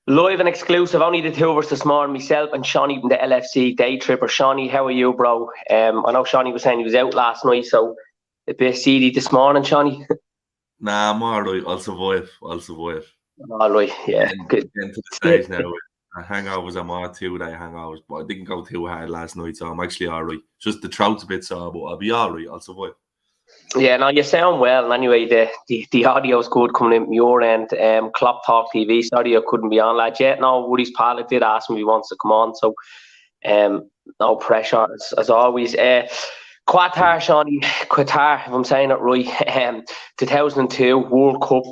Live and exclusive, only the two of us this morning, myself and Seany from the LFC Daytrippers. Seany, how are you, bro? I know Seany was saying he was out last night, so a bit seedy this morning, Seany. Nah, I'm alright. I'll survive. Alright, yeah. Getting to the stage now. Hangovers, I'm on 2-day hangovers, but I didn't go too hard last night, so I'm actually alright. Just the throat's a bit sore, but I'll be alright. I'll survive. Yeah, no, you sound well. And anyway, the audio's good coming in from your end. Klopp Talk TV, sorry I couldn't be on, lad. Yeah, no, Woody's pilot did ask me if he wants to come on, so no pressure as always. Qatar, Seany, Qatar, if I'm saying it right, 2002 World Cup,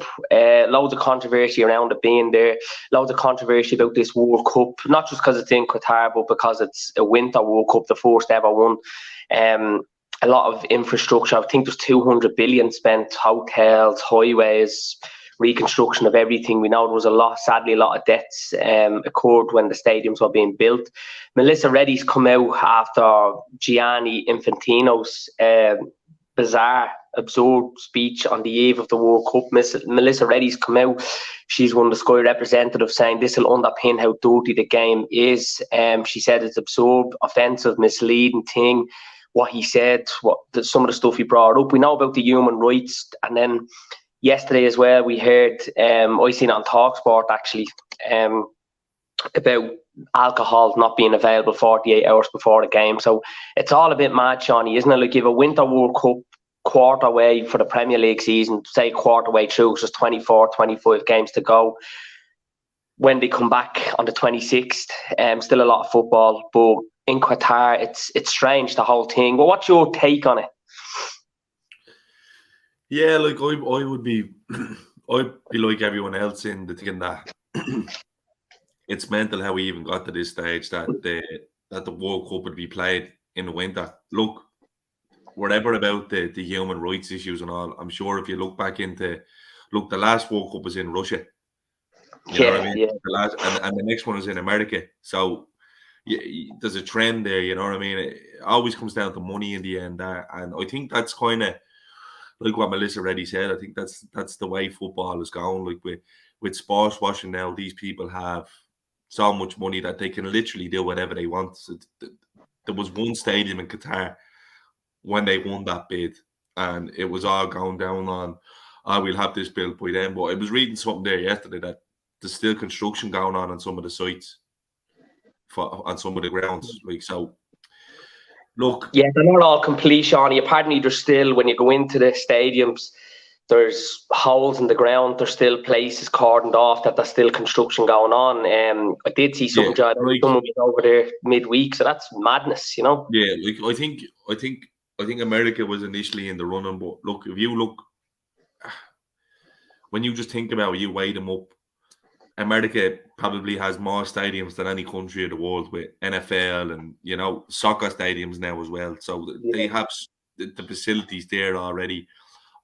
loads of controversy around it being there, loads of controversy about this World Cup, not just because it's in Qatar, but because it's a Winter World Cup, the first ever one. A lot of infrastructure. I think there's 200 billion spent, hotels, highways, reconstruction of everything. We know there was sadly a lot of deaths occurred when the stadiums were being built. Melissa Reddy's come out after Gianni Infantino's bizarre, absurd speech on the eve of the World Cup. Melissa Reddy's come out. She's one of the Sky representatives saying this will underpin how dirty the game is. She said it's absurd, offensive, misleading thing. What he said, some of the stuff he brought up. We know about the human rights, and then yesterday as well, we heard, I seen it on TalkSport actually, about alcohol not being available 48 hours before the game. So it's all a bit mad, Seany, isn't it? Like, you have a Winter World Cup quarter way for the Premier League season, say quarter way through, it's just 24, 25 games to go. When they come back on the 26th, still a lot of football, but in Qatar, it's strange, the whole thing. Well, what's your take on it? Yeah, like I would be, I'd be like everyone else in the thinking that it's mental how we even got to this stage that the World Cup would be played in the winter. Look, whatever about the human rights issues and all, I'm sure if you look back into, the last World Cup was in Russia. You know what I mean? Yeah. The last, and the next one was in America. So there's a trend there, you know what I mean? It always comes down to money in the end. And I think that's kind of like what Melissa Reddy said. I think that's the way football is going. Like with sports washing now, these people have so much money that they can literally do whatever they want. So there was one stadium in Qatar when they won that bid, and it was all going down on, we'll have this built by then. But I was reading something there yesterday that there's still construction going on some of the sites, on some of the grounds. Like, so, look. Yeah, they're not all complete, Seany. Apparently, there's still, when you go into the stadiums, there's holes in the ground. There's still places cordoned off that there's still construction going on. I did see some someone was over there midweek, so that's madness, you know. Yeah, like I think America was initially in the running, but look, if you look, when you just think about it, you weigh them up. America probably has more stadiums than any country in the world, with NFL and, you know, soccer stadiums now as well. So they have the facilities there already.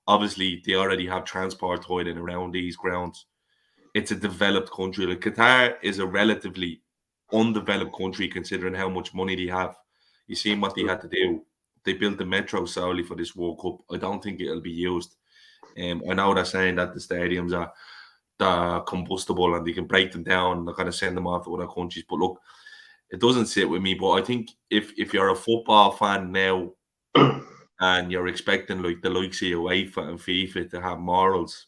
Obviously, they already have transport toiling around these grounds. It's a developed country. Like, Qatar is a relatively undeveloped country considering how much money they have. You seen what they had to do. They built the metro solely for this World Cup. I don't think it'll be used. I know they're saying that the stadiums are combustible and they can break them down and they're going to send them off to other countries. But look, it doesn't sit with me. But I think if you're a football fan now and you're expecting like the likes of UEFA and FIFA to have morals,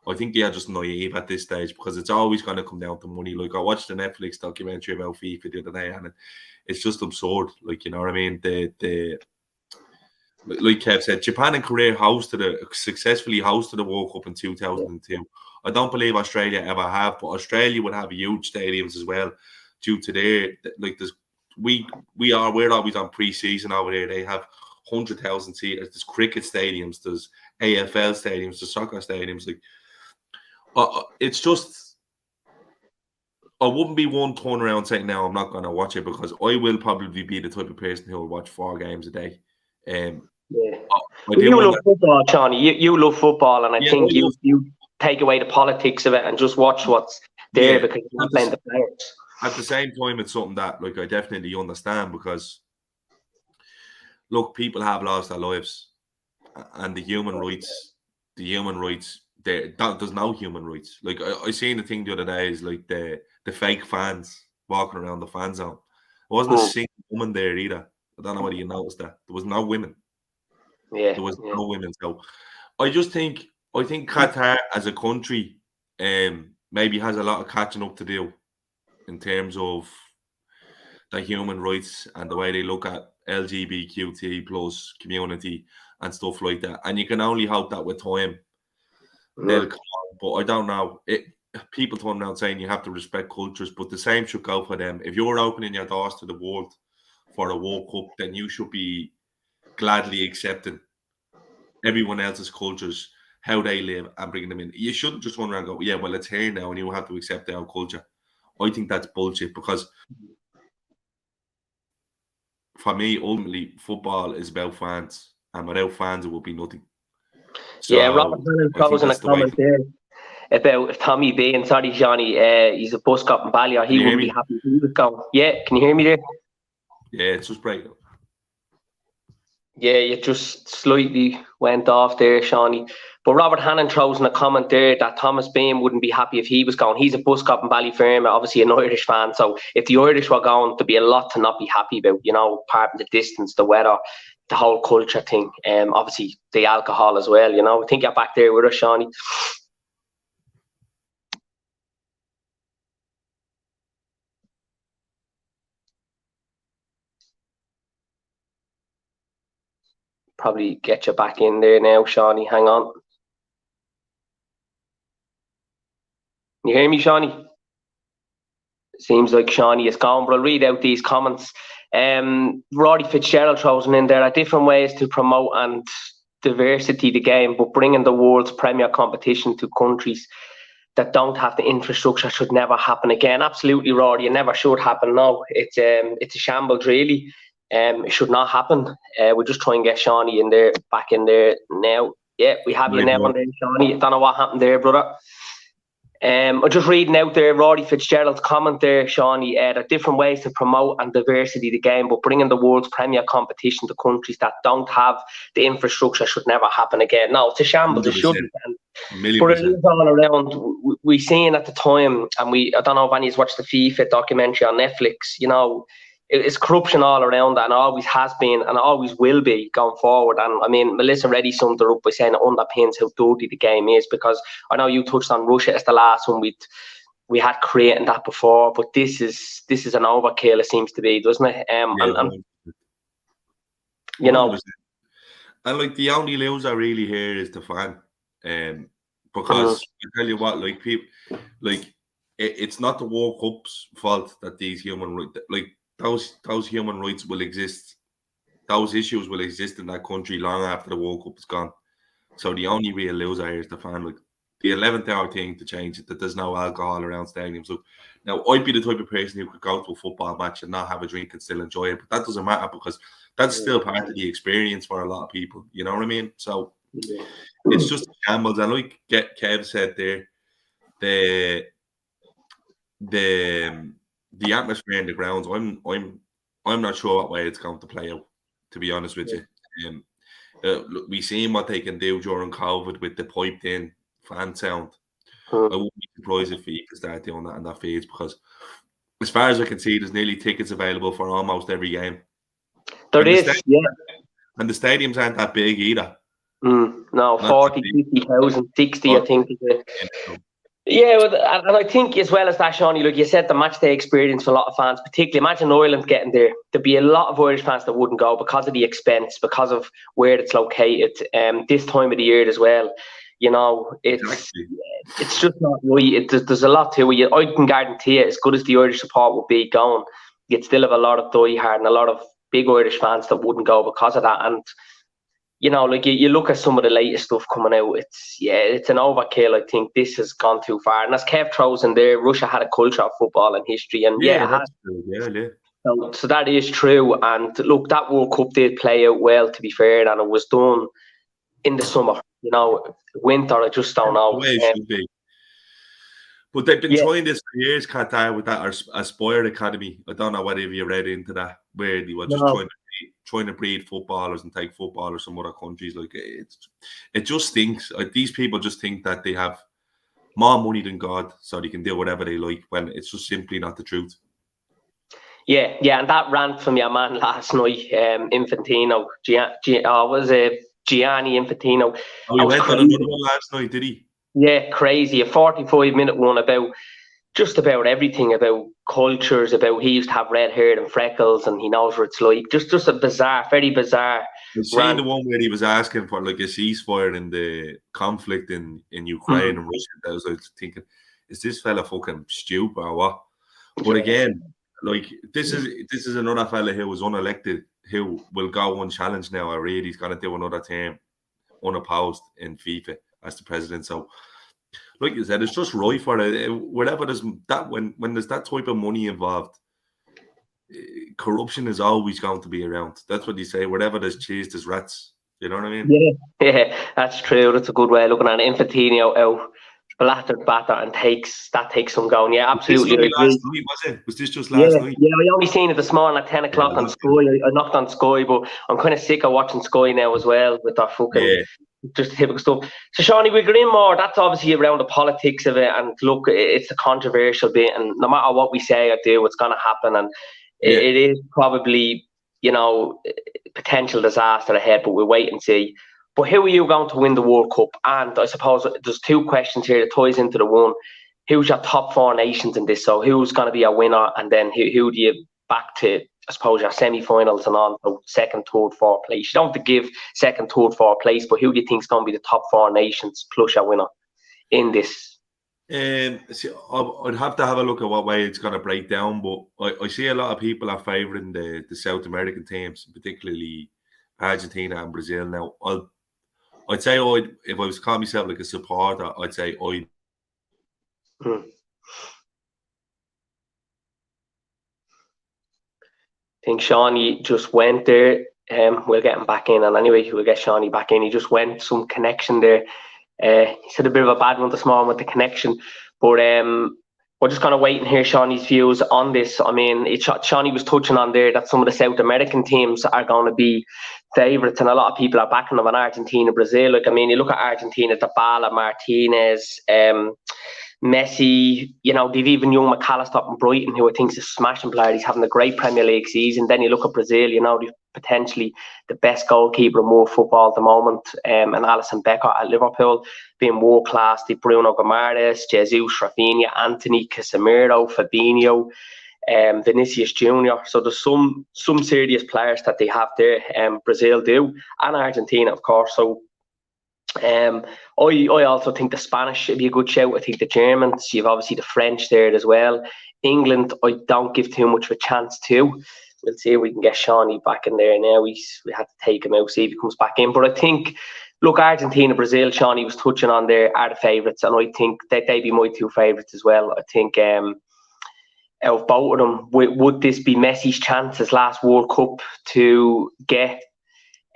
I think they are just naive at this stage, because it's always going to come down to money. Like, I watched the Netflix documentary about FIFA the other day, and it's just absurd. Like, you know what I mean? Like Kev said, Japan and Korea successfully hosted the World Cup in 2002. I don't believe Australia ever have, but Australia would have huge stadiums as well due to their, like, we're always on pre-season over there. They have 100,000 seaters. There's cricket stadiums, there's AFL stadiums, there's soccer stadiums. Like, it's just, I wouldn't be one turn around saying, no, I'm not going to watch it, because I will probably be the type of person who will watch 4 games a day. You love football, Seany. You love football, and I think you take away the politics of it and just watch what's there, because you're not playing the players. At the same time, it's something that, like, I definitely understand, because look, people have lost their lives, and the human rights there's no human rights. Like I seen the thing the other day is like the fake fans walking around the fan zone. There wasn't a single woman there either. I don't know whether you noticed that. There was no women. Yeah, there was no women. So I think Qatar as a country maybe has a lot of catching up to do in terms of the human rights and the way they look at LGBTQ plus community and stuff like that. And you can only hope that with time they'll come on. But I don't know. People turn around saying you have to respect cultures, but the same should go for them. If you're opening your doors to the world for a World Cup, then you should be gladly accepting everyone else's cultures, how they live, and bringing them in. You shouldn't just run around and go, yeah, well, it's here now and you have to accept our culture. I think that's bullshit, because for me, ultimately, football is about fans, and without fans, it would be nothing. So, yeah, Robert Hannon throws in a comment there about Tommy Bain. Sorry, Johnny, he's a bus cop in Balliol. He wouldn't be happy if he was gone. Yeah, can you hear me there? Yeah, it's just breaking up. Yeah, you just slightly went off there, Seany. But Robert Hannon throws in a comment there that Thomas Bain wouldn't be happy if he was gone. He's a bus cop in Ballyfermot, obviously an Irish fan. So if the Irish were gone, there'd be a lot to not be happy about. You know, apart from the distance, the weather, the whole culture thing. Obviously the alcohol as well. You know, I think you're back there with us, Seany. Probably get you back in there now, Seany. Hang on. Can you hear me, Seany? Seems like Seany is gone, but I'll read out these comments. Roddy Fitzgerald throws in there are different ways to promote and diversity the game, but bringing the world's premier competition to countries that don't have the infrastructure should never happen again. Absolutely, Roddy. It never should happen. No, it's a shambles, really. It should not happen. We'll just try and get Seany in there, back in there now. Yeah, we have you now on there, Seany. Don't know what happened there, brother. I'm just reading out there Roddy Fitzgerald's comment there, Seany. There are different ways to promote and diversity the game, but bringing the world's premier competition to countries that don't have the infrastructure should never happen again. No, it's a shambles. 100%. It shouldn't. But it is all around. We seen at the time, and I don't know if anyone's watched the FIFA documentary on Netflix. You know, it's corruption all around that, and it always has been, and it always will be going forward. And I mean, Melissa Reddy summed it up by saying it underpins how dirty the game is, because I know you touched on Russia as the last one we had creating that before, but this is an overkill. It seems to be, doesn't it? And you know, and like the only loser really here is the fan, because I tell you what, like people, like it's not the World Cup's fault that these human rights, like those human rights will exist. Those issues will exist in that country long after the World Cup is gone. So the only real loser here is the fan. Like the 11th hour thing to change it, that there's no alcohol around stadiums. So now I'd be the type of person who could go to a football match and not have a drink and still enjoy it, but that doesn't matter, because that's still part of the experience for a lot of people. You know what I mean? So it's just a shambles. And like Kev said there, the atmosphere in the grounds, I'm not sure what way it's going to play out, to be honest with you. Look, we seen what they can do during COVID with the piped in fan sound. I wouldn't be surprised if we could start doing that on that feeds, because as far as I can see, there's nearly tickets available for almost every game. There is, yeah. And the stadiums aren't that big either. No, 40, 50,000, 60, I think. Yeah, and I think as well as that, Seany, like you said, the match day experience for a lot of fans, particularly, imagine Ireland getting there. There'd be a lot of Irish fans that wouldn't go because of the expense, because of where it's located, this time of the year as well. You know, it's just not right. There's a lot to it. I can guarantee it, as good as the Irish support would be going, you'd still have a lot of diehard and a lot of big Irish fans that wouldn't go because of that. And you know, like you look at some of the latest stuff coming out, it's an overkill. I think this has gone too far. And as Kev throws in there, Russia had a culture of football and history, and it has. True. So that is true. And look, that World Cup did play out well, to be fair, and it was done in the summer. You know, winter, I just don't know. But they've been trying this for years, Qatar, with that Aspire Academy. I don't know whether you read into that, where they were just trying to trying to breed footballers and take footballers from other countries. Like it just stinks. Like these people just think that they have more money than God, so they can do whatever they like, when it's just simply not the truth. Yeah, and that rant from your man last night, Infantino, was it Gianni Infantino? Oh, he went on another one last night, did he? Yeah, crazy. A 45-minute one about just about everything, about cultures, about he used to have red hair and freckles and he knows what it's like. Just a bizarre, very bizarre. I've seen the one where he was asking for like a ceasefire in the conflict in Ukraine and Russia. I was thinking, is this fella fucking stupid or what? But again, like this is another fella who was unelected, who will go unchallenged now. I read he's gonna do another term unopposed in FIFA as the president. So like you said, it's just right for it. Wherever there's that, when there's that type of money involved, corruption is always going to be around. That's what you say. Wherever there's cheese, there's rats. You know what I mean? Yeah, that's true. That's a good way of looking at it. Infantino out batter and takes some going. Yeah, absolutely. Was this just last night? Yeah, I only seen it this morning at 10 o'clock on Sky. I knocked on Sky, but I'm kind of sick of watching Sky now as well with that fucking just typical stuff. So, Seany, we'll get in more. That's obviously around the politics of it, and look, it's a controversial bit, and no matter what we say or do, it's going to happen, and it is probably, potential disaster ahead, but we'll wait and see. But who are you going to win the World Cup? And I suppose there's two questions here that ties into the one. Who's your top 4 nations in this? So who's going to be a winner? And then who do you back to, I suppose, your semi-finals and on, so second, third, fourth place? You don't have to give second, third, fourth place, but who do you think is going to be the top 4 nations plus your winner in this? See, I'd have to have a look at what way it's going to break down, but I see a lot of people are favouring the South American teams, particularly Argentina and Brazil. Now, I'd say if I was to call myself like a supporter, I'd say I think Seany just went there. We'll get him back in, and anyway, we'll get Seany back in. He just went, some connection there. He's had a bit of a bad one this morning with the connection, but we're just kind of waiting here Seany's views on this. I mean, Seany was touching on there that some of the South American teams are going to be favourites, and a lot of people are backing them on Argentina, Brazil. Like, I mean, you look at Argentina, Dybala, Martinez, Messi, they've even young McAllister up in Brighton, who I think is a smashing player. He's having a great Premier League season. Then you look at Brazil, they've potentially the best goalkeeper in world football at the moment, and Alisson Becker at Liverpool being world class. The Bruno Guimaraes, Jesus, Rafinha, Anthony, Casemiro, Fabinho, Vinicius Junior. So there's some serious players that they have there. Brazil do, and Argentina, of course. So I also think the Spanish should be a good shout. I think the Germans, you've obviously the French there as well. England, I don't give too much of a chance to. We'll see if we can get Seany back in there now. We had to take him out, see if he comes back in. But I think, look, Argentina, Brazil, Seany was touching on there, are the favourites, and I think that they'd be my 2 favourites as well. I think out of both of them, would this be Messi's chance, his last World Cup, to get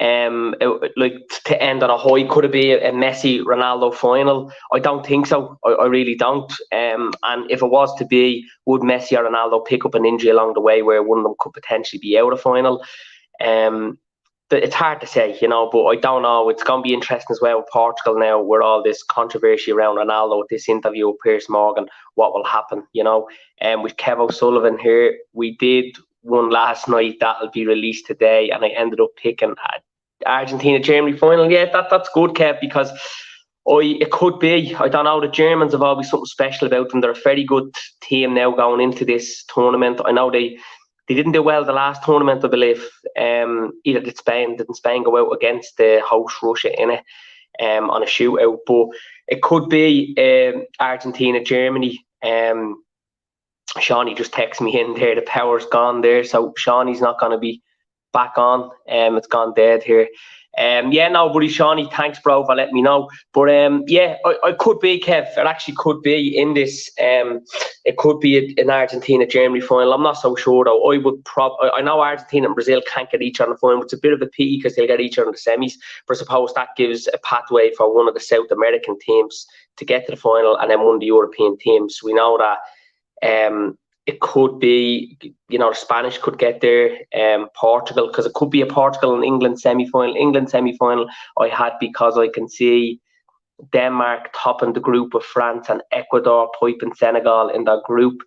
to end on a high? Could it be a Messi Ronaldo final? I don't think so. I really don't. And if it was to be, would Messi or Ronaldo pick up an injury along the way where one of them could potentially be out of final? It's hard to say, but I don't know. It's going to be interesting as well with Portugal now, where all this controversy around Ronaldo with this interview with Piers Morgan, what will happen, with Kev O'Sullivan here. We did one last night that'll be released today, and I ended up picking Argentina Germany final. Yeah, that's good, Kev, because it could be. I don't know. The Germans have always something special about them. They're a very good team now going into this tournament. I know they didn't do well the last tournament, I believe. Either did Spain. Didn't Spain go out against the host Russia in it on a shootout? But it could be Argentina Germany. Seany just texted me in there. The power's gone there, so Seany's not going to be back on. It's gone dead here. No, buddy, Seany, thanks, bro, for letting me know. But I could be, Kev. It actually could be in this. It could be an Argentina Germany final. I'm not so sure though. I know Argentina and Brazil can't get each other in the final. It's a bit of a pity because they'll get each other in the semis. But I suppose that gives a pathway for one of the South American teams to get to the final, and then one of the European teams. We know that it could be, Spanish could get there, Portugal, because it could be a Portugal and England semi-final. England semi-final I had because I can see Denmark topping the group with France and Ecuador piping Senegal in that group.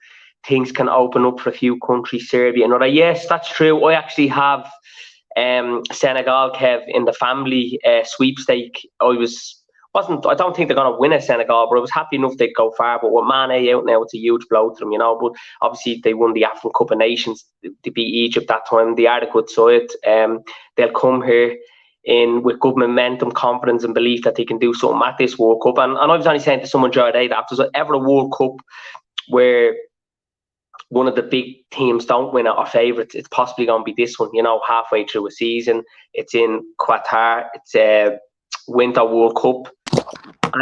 Things can open up for a few countries, Serbia and other. Yes, that's true. I actually have Senegal, Kev, in the family sweepstake. I don't think they're going to win at Senegal, but I was happy enough they'd go far. But with Mane out now, it's a huge blow to them, But obviously, they won the African Cup of Nations to beat Egypt that time. They are a good side. They'll come here with good momentum, confidence, and belief that they can do something at this World Cup. And I was only saying to someone the other day that if there's ever a World Cup where one of the big teams don't win it or favourites, it's possibly going to be this one, halfway through a season. It's in Qatar. It's a Winter World Cup. I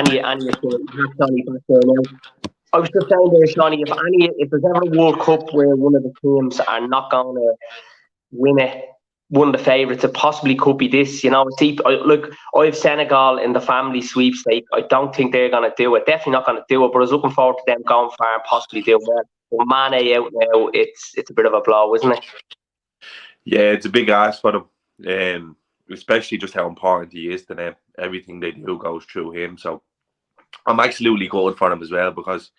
was just saying there, Seany, if there's ever a World Cup where one of the teams are not going to win it, one of the favourites, it possibly could be this. Look, I have Senegal in the family sweepstake. I don't think they're going to do it. Definitely not going to do it, but I was looking forward to them going far and possibly doing well. With Mane out now, it's a bit of a blow, isn't it? Yeah, it's a big ask for them, especially just how important he is to them. Everything they do goes through him. So I'm absolutely good for them as well, because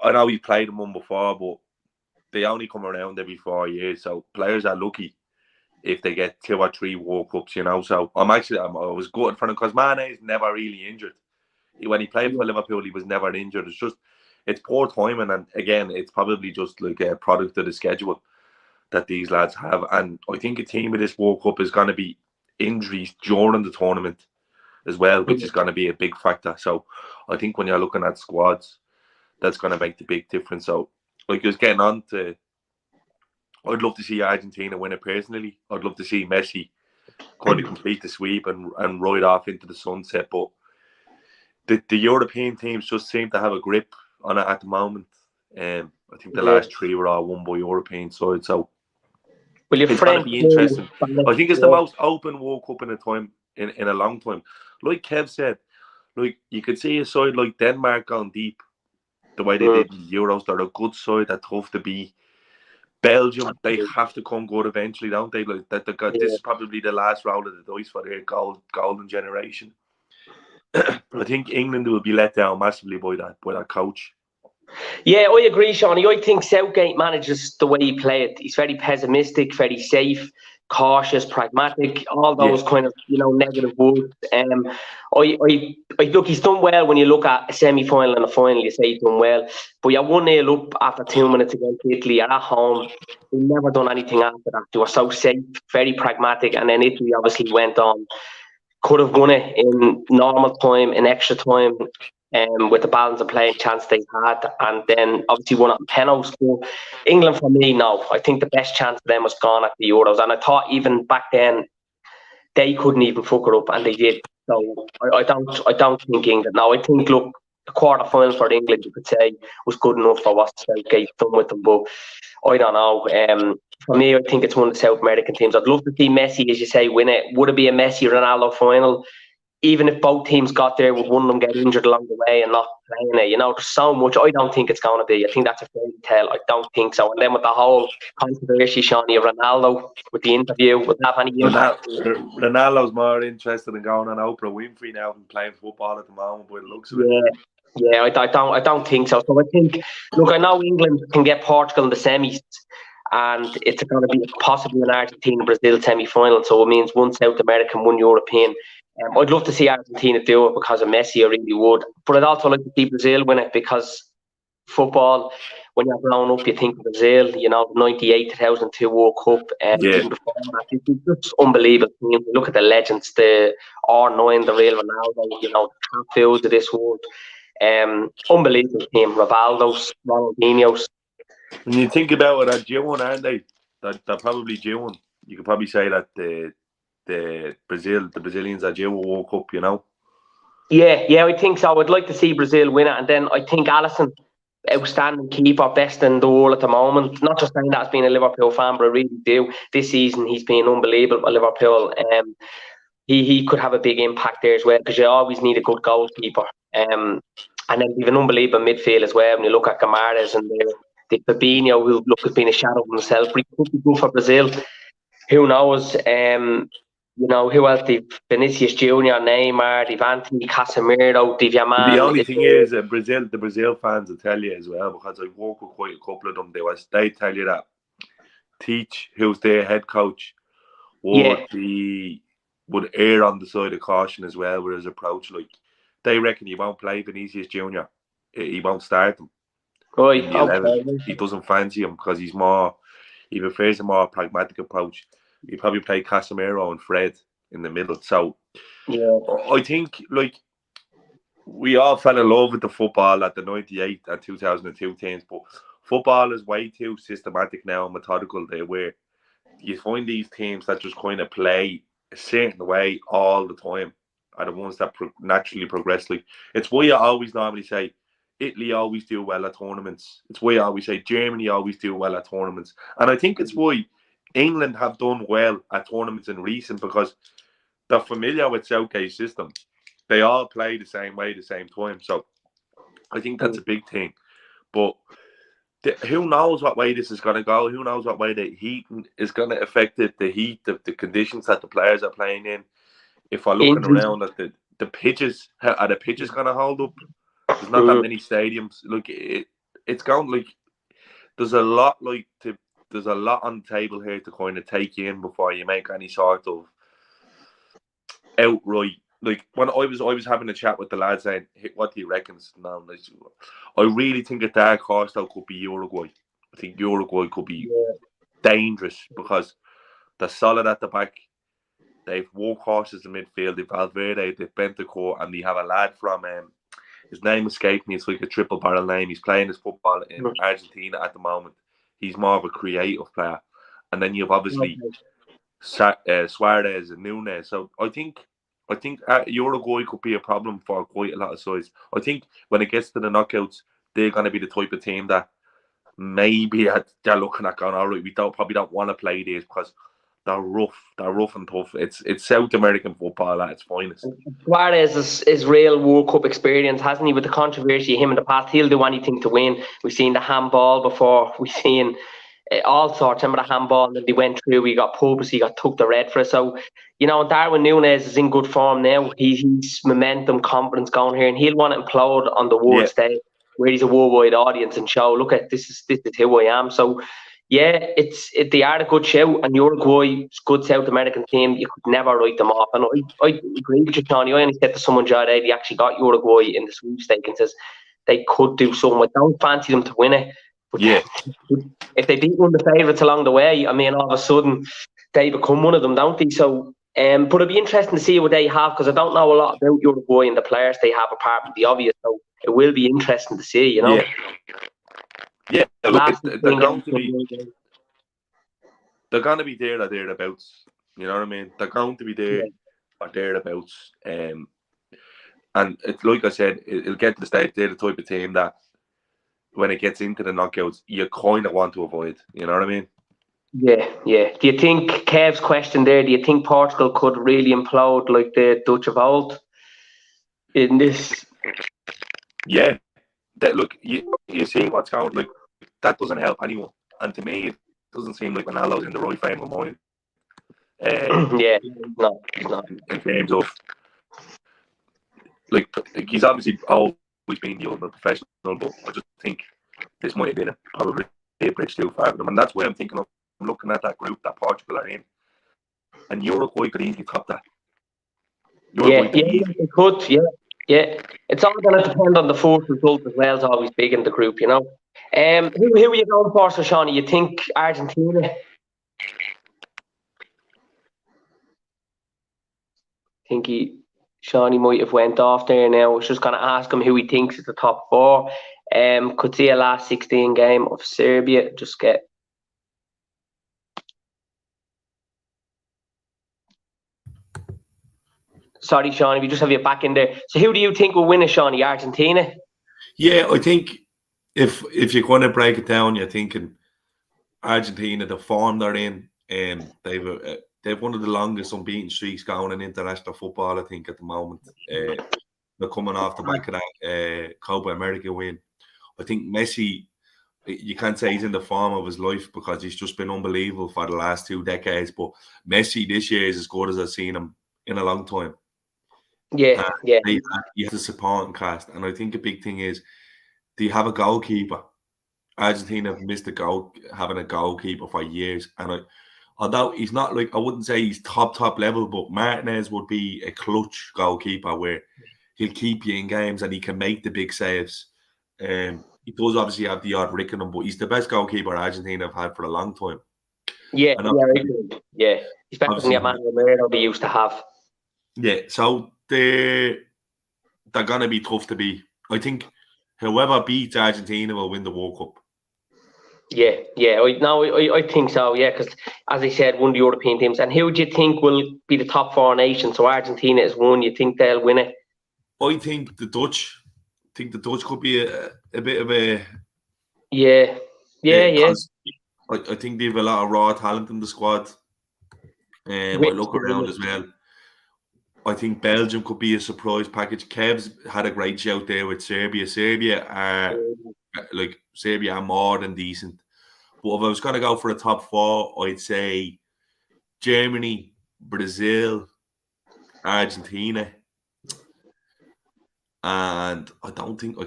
I know we played them one before, but they only come around every 4 years. So players are lucky if they get 2 or 3 World Cups, So I was good for them, because Mane is never really injured. When he played for Liverpool, he was never injured. It's poor timing, and again, it's probably just like a product of the schedule that these lads have. And I think a team of this World Cup is going to be injuries during the tournament as well, which is going to be a big factor. So I think when you're looking at squads, that's going to make the big difference. So, like, just getting on to, I'd love to see Argentina win it personally. I'd love to see Messi kind of complete the sweep and ride off into the sunset. But the European teams just seem to have a grip on it at the moment. I think the last 3 were all won by European sides. So it's going to be interesting. I think it's the most open World Cup in a long time. Like Kev said, like, you could see a side like Denmark going deep the way they did in the Euros. They're a good side. They're tough to beat. Belgium, they have to come good eventually, don't they? Like this is probably the last round of the dice for their golden generation. I think England will be let down massively by that coach. Yeah, I agree, Seany. I think Southgate manages the way he played. He's very pessimistic, very safe, cautious, pragmatic, all those kind of negative words. Look, he's done well when you look at a semi-final and a final. You say he's done well, but you're 1-0 up after 2 minutes against Italy. You're at home. They've never done anything after that. They were so safe, very pragmatic, and then Italy obviously went on. Could have won it in normal time, in extra time, with the balance of play and chance they had, and then obviously won it on penalties. But England, for me, no. I think the best chance for them was gone at the Euros, and I thought even back then they couldn't even fuck it up, and they did. So I don't think England. No, I think, look, the quarter final for England, you could say, was good enough for what Southgate's done with them, but I don't know. For me, I think it's one of the South American teams. I'd love to see Messi, as you say, win it. Would it be a Messi-Ronaldo final? Even if both teams got there, would one of them get injured along the way and not playing it? There's so much. I don't think it's going to be. I think that's a fairy tale. I don't think so. And then with the whole controversy, Seany, of Ronaldo with the interview, would that have any impact? Ronaldo's more interested in going on Oprah Winfrey now than playing football at the moment, by the looks of it. Yeah, I don't think so. So I think, look, I know England can get Portugal in the semis, and it's going to be possibly an Argentina-Brazil semi-final. So it means one South American, one European. I'd love to see Argentina do it because of Messi. I really would. But I'd also like to see Brazil win it, because football, when you're growing up, you think of Brazil, 98, 2002 World Cup. Even before that, it's just unbelievable. You look at the legends, the R9, the real Ronaldo, the Cafus of this world. Unbelievable team. Rivaldo's, Ronaldinho's. When you think about it, they're due one, aren't they? They're probably due one. You could probably say that the Brazilians are due a World Cup, Yeah, I think so. I'd like to see Brazil win it, and then I think Alisson, outstanding keeper, best in the world at the moment. Not just saying that as being a Liverpool fan, but I really do. This season he's been unbelievable at Liverpool. He could have a big impact there as well, because you always need a good goalkeeper. And then even unbelievable midfield as well. When you look at Gamares and the Fabinho, who has been a shadow of himself, but he could be good for Brazil. Who knows? Who else? They've Vinicius Junior, Neymar, they've Anthony, Casemiro, they've Yamal. The only thing is, the Brazil fans will tell you as well, because I work with quite a couple of them. They tell you that Teach, who's their head coach, would err on the side of caution as well with his approach. Like, they reckon he won't play Vinicius Junior. He won't start him. Right, in the 11. He doesn't fancy him because he prefers a more pragmatic approach. He probably play Casemiro and Fred in the middle. So I think, like, we all fell in love with the football at the 98 and 2002 teams, but football is way too systematic now and methodical there, where you find these teams that just kind of play a certain way all the time are the ones that naturally progress. Like, it's why I always normally say Italy always do well at tournaments. It's why I always say Germany always do well at tournaments. And I think it's why England have done well at tournaments in recent, because they're familiar with Southgate's system. They all play the same way, the same time. So I think that's a big thing. But who knows what way this is going to go? Who knows what way the heat is going to affect it? The heat, the conditions that the players are playing in. If we're looking around at the pitches, are the pitches going to hold up? There's not that many stadiums. Look, it's going, like, there's a lot on the table here to kind of take in before you make any sort of outright. Like, when I was having a chat with the lads saying, hey, what do you reckon? I really think a dark horse though could be Uruguay. I think Uruguay could be dangerous because they're solid at the back. They've workhorses in midfield. They've Valverde, they've Bentancur, and they have a lad from his name escaped me. It's like a triple barrel name. He's playing his football in Argentina at the moment. He's more of a creative player. And then you've obviously Suarez and Nunes. So I think Uruguay could be a problem for quite a lot of sides. I think when it gets to the knockouts, they're going to be the type of team that maybe they're looking at going, all right, we probably don't want to play these because they're rough and tough. It's South American football at its finest. Suarez is real World Cup experience, hasn't he? With the controversy of him in the past, he'll do anything to win. We've seen the handball before. We've seen all sorts. Remember the handball, and they went through. We got pubs. He got took the red for it. So, Darwin Núñez is in good form now. He's momentum, confidence going here, and he'll want to implode on the world stage where he's a worldwide audience and show, look at this is who I am. So, yeah, they are a good show, and Uruguay, good South American team. You could never write them off. And I agree with you, Tony. I only said to someone, Jared, they actually got Uruguay in the sweepstake and says they could do something. I don't fancy them to win it. But if they beat one of the favourites along the way, I mean, all of a sudden they become one of them, don't they? So, but it'd be interesting to see what they have, because I don't know a lot about Uruguay and the players they have apart from the obvious. So it will be interesting to see, Yeah, look, they're going to be there or thereabouts. You know what I mean? They're going to be there or thereabouts. And it's like I said, it'll get to the stage. They're the type of team that when it gets into the knockouts, you kind of want to avoid. You know what I mean? Yeah. Do you think, Kev's question there, do you think Portugal could really implode like the Dutch of old in this? Yeah. Look, you see what's going, like, that doesn't help anyone. And to me, it doesn't seem like Ronaldo's in the right frame of mind. No, he's not. In terms of, like he's obviously always been the ultimate professional, but I just think this might have been probably a bridge too far for them. And that's why I'm thinking of looking at that group that Portugal are in. And Uruguay could easily top that. They could, yeah. It's all going to depend on the fourth result as well. It's always big in the group, Who are you going for, Seany? You think Argentina? I think Seany might have went off there now. I was just going to ask him who he thinks is the top four. Could see a last 16 game of Serbia. Just get. Sorry, Seany, we just have you back in there. So who do you think will win it, Seany? Argentina? Yeah, I think if you're going to break it down, you're thinking Argentina, the form they're in, they've one of the longest unbeaten streaks going in international football, I think, at the moment. They're coming off the back of that Copa America win. I think Messi, you can't say he's in the form of his life because he's just been unbelievable for the last 2 decades. But Messi this year is as good as I've seen him in a long time. Yeah. He has a supporting cast, and I think a big thing is, do you have a goalkeeper? Argentina have missed having a goalkeeper for years, and although he's not I wouldn't say he's top level, but Martinez would be a clutch goalkeeper where he'll keep you in games and he can make the big saves. He does obviously have the odd rick in him, but he's the best goalkeeper Argentina have had for a long time. Yeah, yeah. He's better than the Emmanuel Merino they used to have. Yeah, so they're gonna be tough to beat. I think whoever beats Argentina will win the World Cup. Yeah. I think so. Yeah, because as I said, one of the European teams. And who do you think will be the top 4 nations? So Argentina is one. You think they'll win it? I think the Dutch. The Dutch could be a bit of a yeah. I think they have a lot of raw talent in the squad. I look around as well. I think Belgium could be a surprise package. Kev's had a great shout there with Serbia. Serbia are more than decent. But if I was going to go for a top 4, I'd say Germany, Brazil, Argentina. And I don't think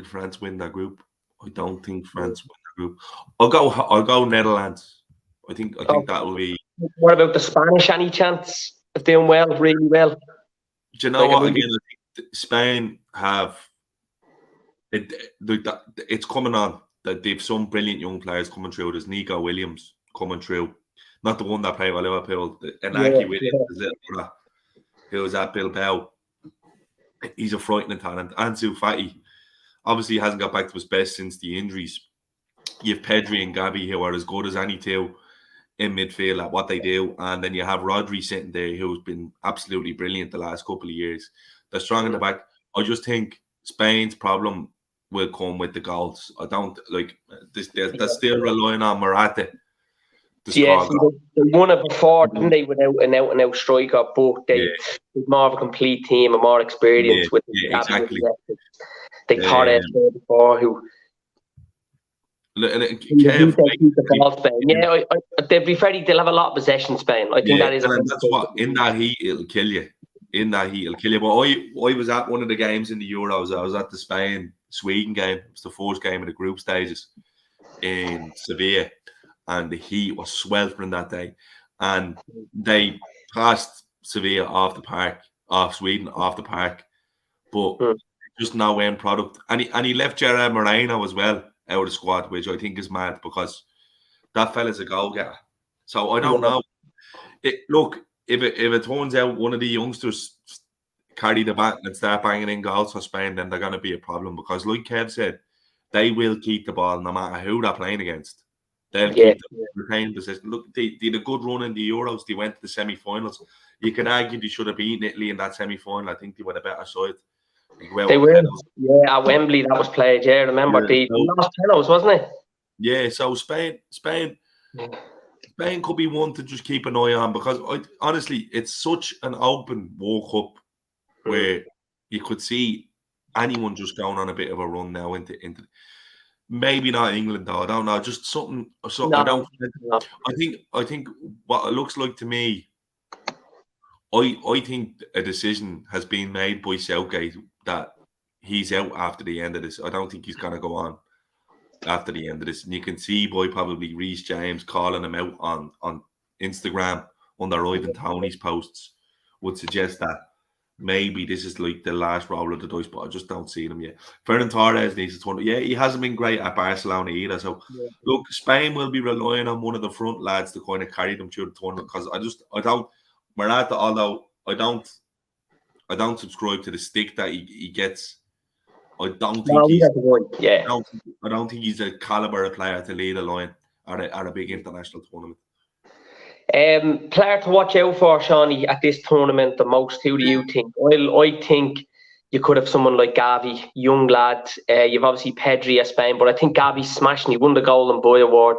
France win that group. I'll go Netherlands. I think that will be. What about the Spanish? Any chance of doing well, really well? Do you know what? Again, I think Spain have it. It's coming on. That they've some brilliant young players coming through. There's Nico Williams coming through, not the one that played for Liverpool. Inaki Williams, his little brother, who was at Bilbao. He's a frightening talent. Ansu Fati obviously hasn't got back to his best since the injuries. You have Pedri and Gavi who are as good as any two in midfield at what they do, and then you have Rodri sitting there who's been absolutely brilliant the last couple of years. They're strong in the back. I just think Spain's problem will come with the goals. I don't they're still relying on Morata. Yes, they won it before, didn't they, without an out striker, but they're more of a complete team and more experience with exactly. They Torres before who they'll be fairly. They'll have a lot of possession. Spain, I think that is. And that's what in that heat it'll kill you. But I was at one of the games in the Euros. I was at the Spain-Sweden game. It was the first game of the group stages in Sevilla. And the heat was sweltering that day. And they passed Sevilla off Sweden off the park. But just no end product. And he left Gerard Moreno as well out of the squad, which I think is mad because that fella's a goal-getter. So I don't know. Look, if it turns out one of the youngsters carry the bat and start banging in goals for Spain, then they're going to be a problem because, like Kev said, they will keep the ball no matter who they're playing against. They'll keep the retained possession. Look, they did a good run in the Euros. They went to the semi-finals. You can argue they should have beaten Italy in that semi-final. I think they were a better side. They were, at Wembley that was played. Yeah, remember they lost penalties, wasn't it? Yeah, so Spain could be one to just keep an eye on because honestly, it's such an open World Cup where you could see anyone just going on a bit of a run now into. Maybe not England though. I don't know. Just something. No. I think what it looks like to me. I think a decision has been made by Southgate that he's out after the end of this. I don't think he's going to go on after the end of this. And you can see by probably Reece James calling him out on Instagram under Ivan Toney's posts would suggest that maybe this is like the last roll of the dice, but I just don't see them yet. Ferran Torres needs to turn. Yeah, he hasn't been great at Barcelona either. So, look, Spain will be relying on one of the front lads to kind of carry them through the tournament because I don't. Morata, although I don't subscribe to the stick that he gets. I don't think I don't think he's a caliber of player to lead a line at a big international tournament. Player to watch out for, Seany, at this tournament the most. Who do you think? I think you could have someone like Gavi, young lad. You've obviously Pedri at Spain, but I think Gavi's smashing. He won the Golden Boy Award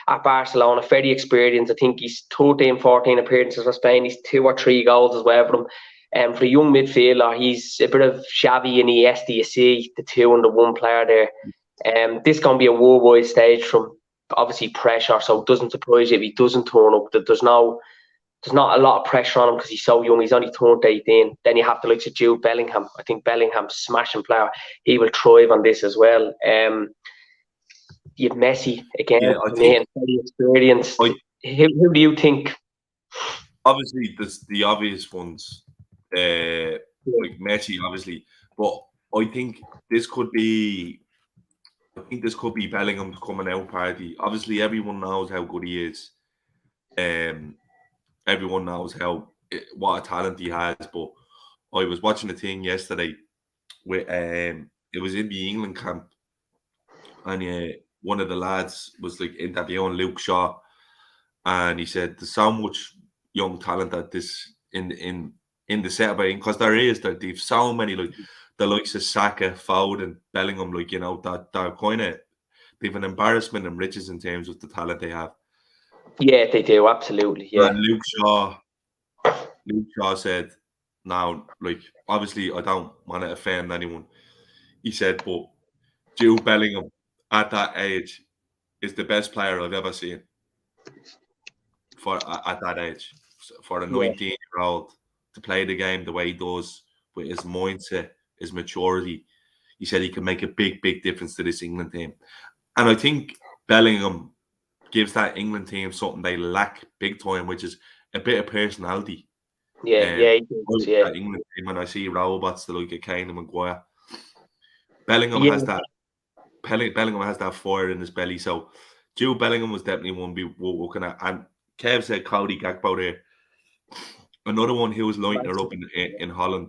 at Barcelona, very experienced. I think he's 13, 14 appearances for Spain. He's 2 or 3 goals as well for them. For a young midfielder, he's a bit of Xavi and Iniesta. You see the 2 and the 1 player there. This can be a worldwide stage from obviously pressure, so it doesn't surprise you if he doesn't turn up. There's not a lot of pressure on him because he's so young. He's only turned 18. Then you have to look at Jude Bellingham. I think Bellingham's a smashing player. He will thrive on this as well. You have Messi again. Yeah, I think very experienced. Who do you think? Obviously, there's the obvious ones, like Messi, obviously. But I think this could be Bellingham's coming out party. Obviously, everyone knows how good he is. Everyone knows what a talent he has. But I was watching a thing yesterday with it was in the England camp, and one of the lads was like interviewing Luke Shaw, and he said there's so much young talent at this in the setup, because they've so many, like the likes of Saka, Foden, Bellingham, like, you know, that they're kind of, they've an embarrassment and riches in terms of the talent they have. Yeah, they do, absolutely. Yeah. And Luke Shaw said, now, like, obviously I don't want to offend anyone. He said, but Jude Bellingham at that age is the best player I've ever seen at that age. For a 19-year-old to play the game the way he does, with his mindset, his maturity, he said he can make a big, big difference to this England team. And I think Bellingham gives that England team something they lack big time, which is a bit of personality. Yeah, he does, that England team, when I see robots that like Kane and Maguire, Bellingham has that. Bellingham has that fire in his belly. So Jude Bellingham was definitely one we're looking at. And Kev said Cody Gakpo there. Another one who was lighting her up in Holland,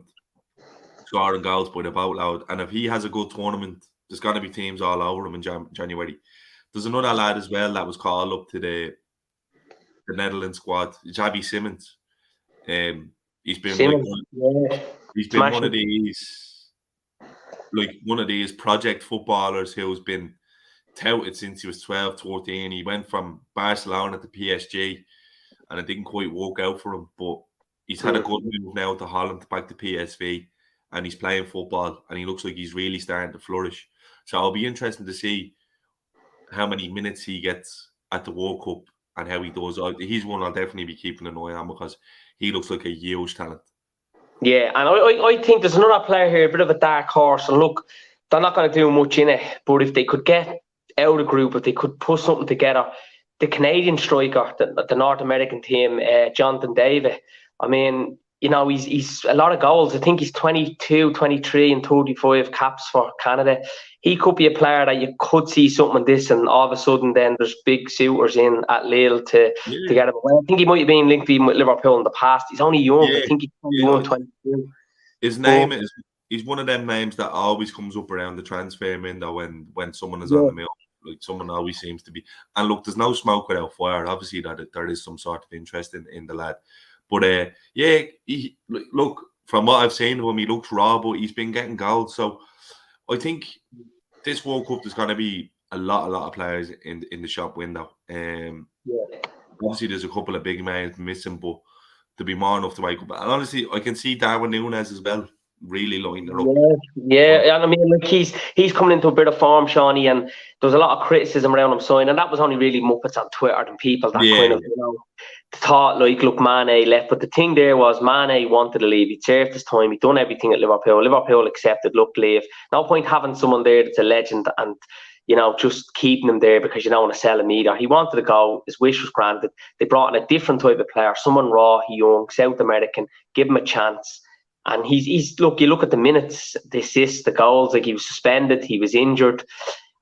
scoring goals by the boatload. And if he has a good tournament, there's going to be teams all over him in January. There's another lad as well that was called up to the Netherlands squad, Xavi Simons. He's been he's been one of these project footballers who's been touted since he was 12, 14. He went from Barcelona to PSG, and it didn't quite work out for him. But he's had a good move now to Holland, back to PSV, and he's playing football, and he looks like he's really starting to flourish. So it'll be interesting to see how many minutes he gets at the World Cup and how he does. He's one I'll definitely be keeping an eye on, because he looks like a huge talent. Yeah, and I think there's another player here, a bit of a dark horse. And look, they're not going to do much in it, but if they could get out of the group, if they could put something together, the Canadian striker, the North American team, Jonathan David, I mean, you know, he's a lot of goals. I think he's 22, 23 and 35 caps for Canada. He could be a player that you could see something in this, and all of a sudden then there's big suitors in at Lille to get him away. I think he might have been linked with Liverpool in the past. He's only young. I think he's 21, 22. His name is, he's one of them names that always comes up around the transfer window when someone is on the mill. Like, someone always seems to be. And look, there's no smoke without fire. Obviously, that there is some sort of interest in the lad. But look, from what I've seen of him, he looks raw, but he's been getting goals. So I think this World Cup, there's going to be a lot of players in the shop window. Obviously, there's a couple of big names missing, but there'll be more enough to wake up. And honestly, I can see Darwin Núñez as well, really lining her up. Yeah, and I mean, like, he's coming into a bit of form, Seany, and there was a lot of criticism around him signing, and that was only really Muppets on Twitter and people that kind of, you know, thought, like, look, Mane left. But the thing there was, Mane wanted to leave. He'd served his time. He'd done everything at Liverpool. Liverpool accepted, look, leave. No point having someone there that's a legend and, you know, just keeping him there because you don't want to sell him either. He wanted to go. His wish was granted. They brought in a different type of player, someone raw, young, South American. Give him a chance. And he's look, you look at the minutes, the assists, the goals, like, he was suspended, he was injured,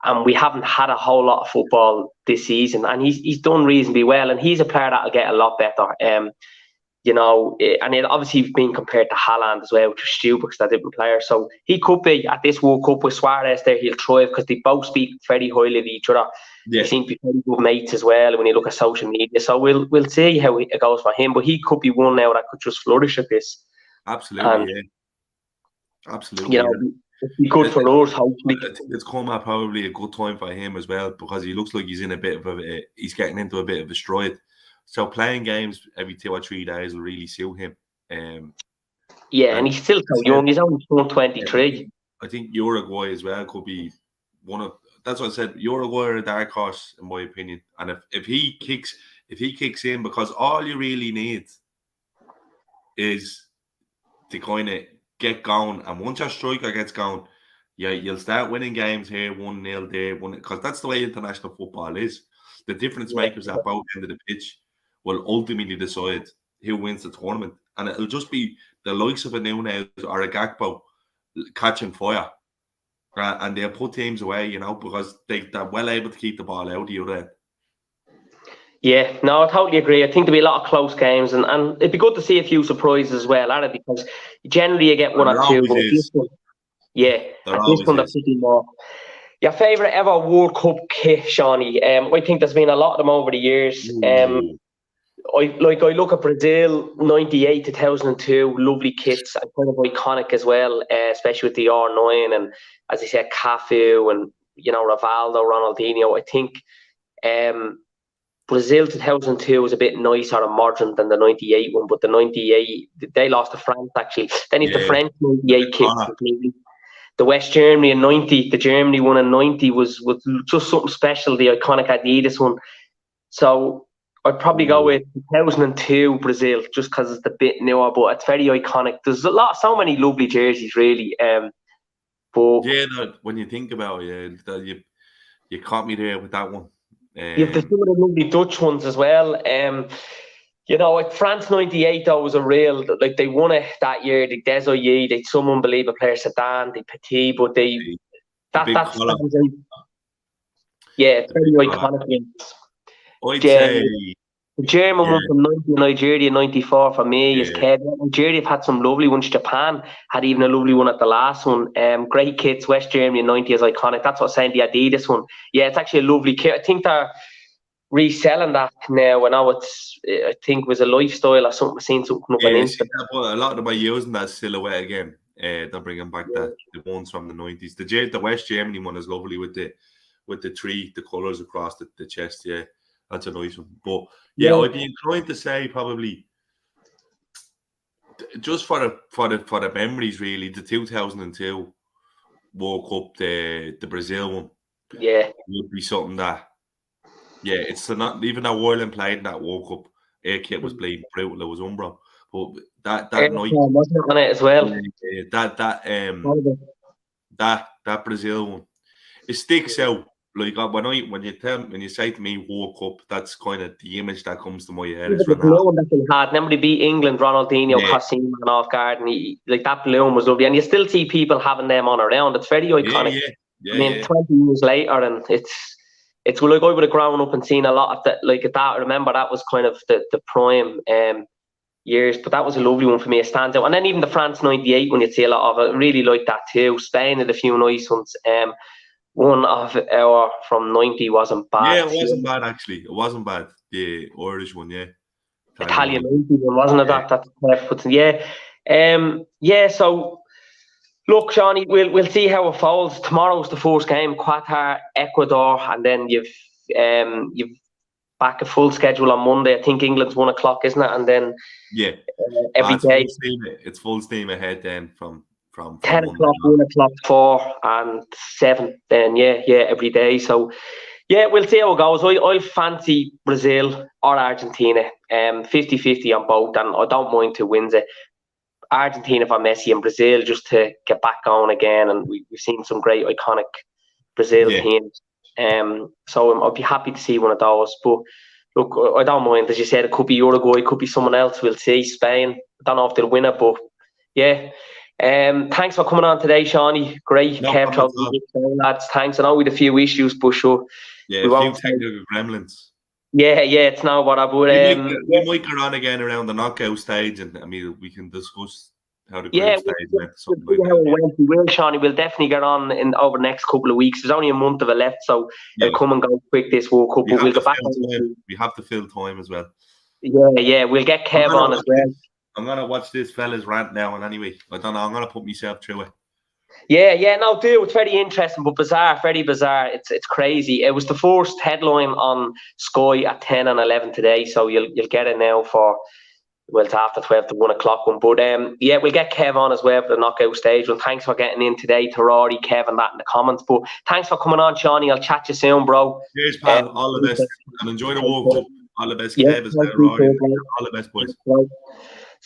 and we haven't had a whole lot of football this season. And he's done reasonably well, and he's a player that'll get a lot better. You know, and it obviously being compared to Haaland as well, which is stupid because they're different players. So he could be at this World Cup with Suarez there, he'll thrive because they both speak very highly of each other. They seem to be very good mates as well when you look at social media. So we'll see how it goes for him, but he could be one now that could just flourish at this. Absolutely, absolutely. You know, it'd be good for us, hopefully. I think it's come at probably a good time for him as well, because he looks like he's in a bit of he's getting into a bit of a stride. So playing games every 2 or 3 days will really suit him. And he's still so young. He's only 23. I think Uruguay as well could be one of that's what I said. Uruguay are a dark horse, in my opinion. And if he kicks in, because all you really need is to kind of get going. And once your striker gets going, you'll start winning games here, 1-0 there, because that's the way international football is. The difference makers at both ends of the pitch will ultimately decide who wins the tournament. And it'll just be the likes of a Nunes or a Gakpo catching fire. And they'll put teams away, because they're well able to keep the ball out of the other end. Yeah, no, I totally agree. I think there'll be a lot of close games, and it'd be good to see a few surprises as well, because generally you get one or two. But this one, there's pretty more. Your favourite ever World Cup kit, Seany? I think there's been a lot of them over the years. I look at Brazil 98 to 2002, lovely kits and kind of iconic as well, especially with the R9 and, as I said, Cafu and Rivaldo, Ronaldinho. I think Brazil 2002 was a bit nicer and modern than the 98 one, but the 98 they lost to France actually. Then the French 98 kit completely. The West Germany in 90, the Germany one in 90 was just something special. The iconic Adidas one. So I'd probably go with 2002 Brazil, just because it's a bit newer, but it's very iconic. There's so many lovely jerseys, really. But when you think about it, you caught me there with that one. You've some of the lovely Dutch ones as well. Like France 98 though was a real, like they won it that year. The Desailly, they had some unbelievable players, Sedan, the Petit, but that stands out. Yeah, it's very iconic. I'd say the German one from 90, Nigeria 94 for me is Kev. Nigeria have had some lovely ones. Japan had even a lovely one at the last one. Great kits. West Germany 90 is iconic. That's what I'm saying. The Adidas one. Yeah, it's actually a lovely kit. I think they're reselling that now. I think it was a lifestyle or something. I've seen something up on Instagram. A lot of them are using that silhouette again. They're bringing back the ones from the 90s. The West Germany one is lovely with the the colours across the chest. Yeah, that's a nice one. But I'd be inclined to say probably just for the memories, really, the 2002 World Cup, the Brazil one. Yeah, would be something that. Yeah, it's not even though Ireland played in that World Cup, Air Kit was playing brutal. It was Umbro, but that night wasn't on it as well. That Brazil one, it sticks out. Like when you say to me World Cup, that's kind of the image that comes to my head. The balloon that they had, remember they beat England, Ronaldinho, Cassini, and off guard, and that balloon was lovely. And you still see people having them on around. It's very iconic. 20 years later, and it's like I would have grown up and seen a lot of that. Like that, I remember that was kind of the prime years. But that was a lovely one for me. It stands out. And then even the France 98 when you'd see a lot of it, really like that too. Spain had a few nice ones. One of our from 90 wasn't bad. Yeah, it wasn't bad actually. It wasn't bad. The Irish one, Italian 90 one, wasn't it? That's perfect. So look, Seany, we'll see how it falls. Tomorrow's the first game, Qatar, Ecuador, and then you've back a full schedule on Monday. I think England's 1 o'clock, isn't it? And then every day it's full steam ahead then from 10 o'clock, 1 o'clock, 4 and 7. Then every day. So we'll see how it goes. I'll fancy Brazil or Argentina. 50-50 on both, and I don't mind who wins it. Argentina for Messi and Brazil just to get back going again, and we've seen some great iconic Brazil teams. So I'll be happy to see one of those. But look, I don't mind, as you said, it could be Uruguay, it could be someone else. We'll see. Spain, I don't know if they'll win it, but thanks for coming on today, Seany. Great, lads. Thanks. I know we had a few issues, but sure. Yeah, a few technical gremlins. Yeah, it's not what I would. We might go on again around the knockout stage, and we can discuss how the group stage went. We will, Seany. We'll definitely get on over the next couple of weeks. There's only a month of it left, so it'll come and go quick this World Cup. We'll get back. We have to fill time as well. Yeah. We'll get Kev on as well. I'm gonna watch this fella's rant now, and anyway, I don't know. I'm gonna put myself through it. No, dude, it's very interesting, but bizarre, very bizarre. It's crazy. It was the first headline on Sky at 10 and 11 today, so you'll get it now for Well, it's after 12 to 1 o'clock one. But yeah, we'll get Kev on as well for the knockout stage one. Thanks for getting in today to Rory, Kev, and that in the comments. But thanks for coming on, Seany. I'll chat to you soon, bro. Cheers, pal. All the best. And enjoy the World Cup. All the best, Yeah, Kev, as well, Rory. All the best, boys. So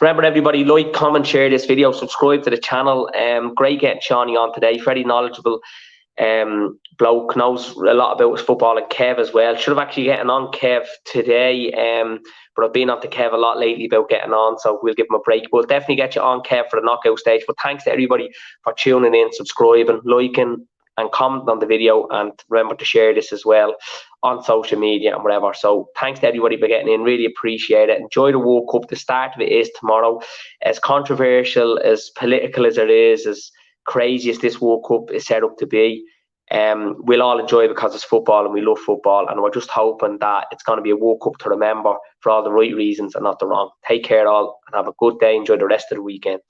remember, everybody, like, comment, share this video, subscribe to the channel. Great getting Seany on today. Very knowledgeable bloke, knows a lot about his football, and Kev as well. Should have actually gotten on Kev today, but I've been on to Kev a lot lately about getting on, so we'll give him a break. We'll definitely get you on, Kev, for the knockout stage. But thanks to everybody for tuning in, subscribing, liking, and commenting on the video, and remember to share this as well on social media and whatever. So thanks to everybody for getting in, really appreciate it. Enjoy the World Cup. The start of it is tomorrow. As controversial, as political as it is, as crazy as this World Cup is set up to be, we'll all enjoy it because it's football and we love football, and we're just hoping that it's going to be a World Cup to remember for all the right reasons and not the wrong. Take care all, and have a good day. Enjoy the rest of the weekend.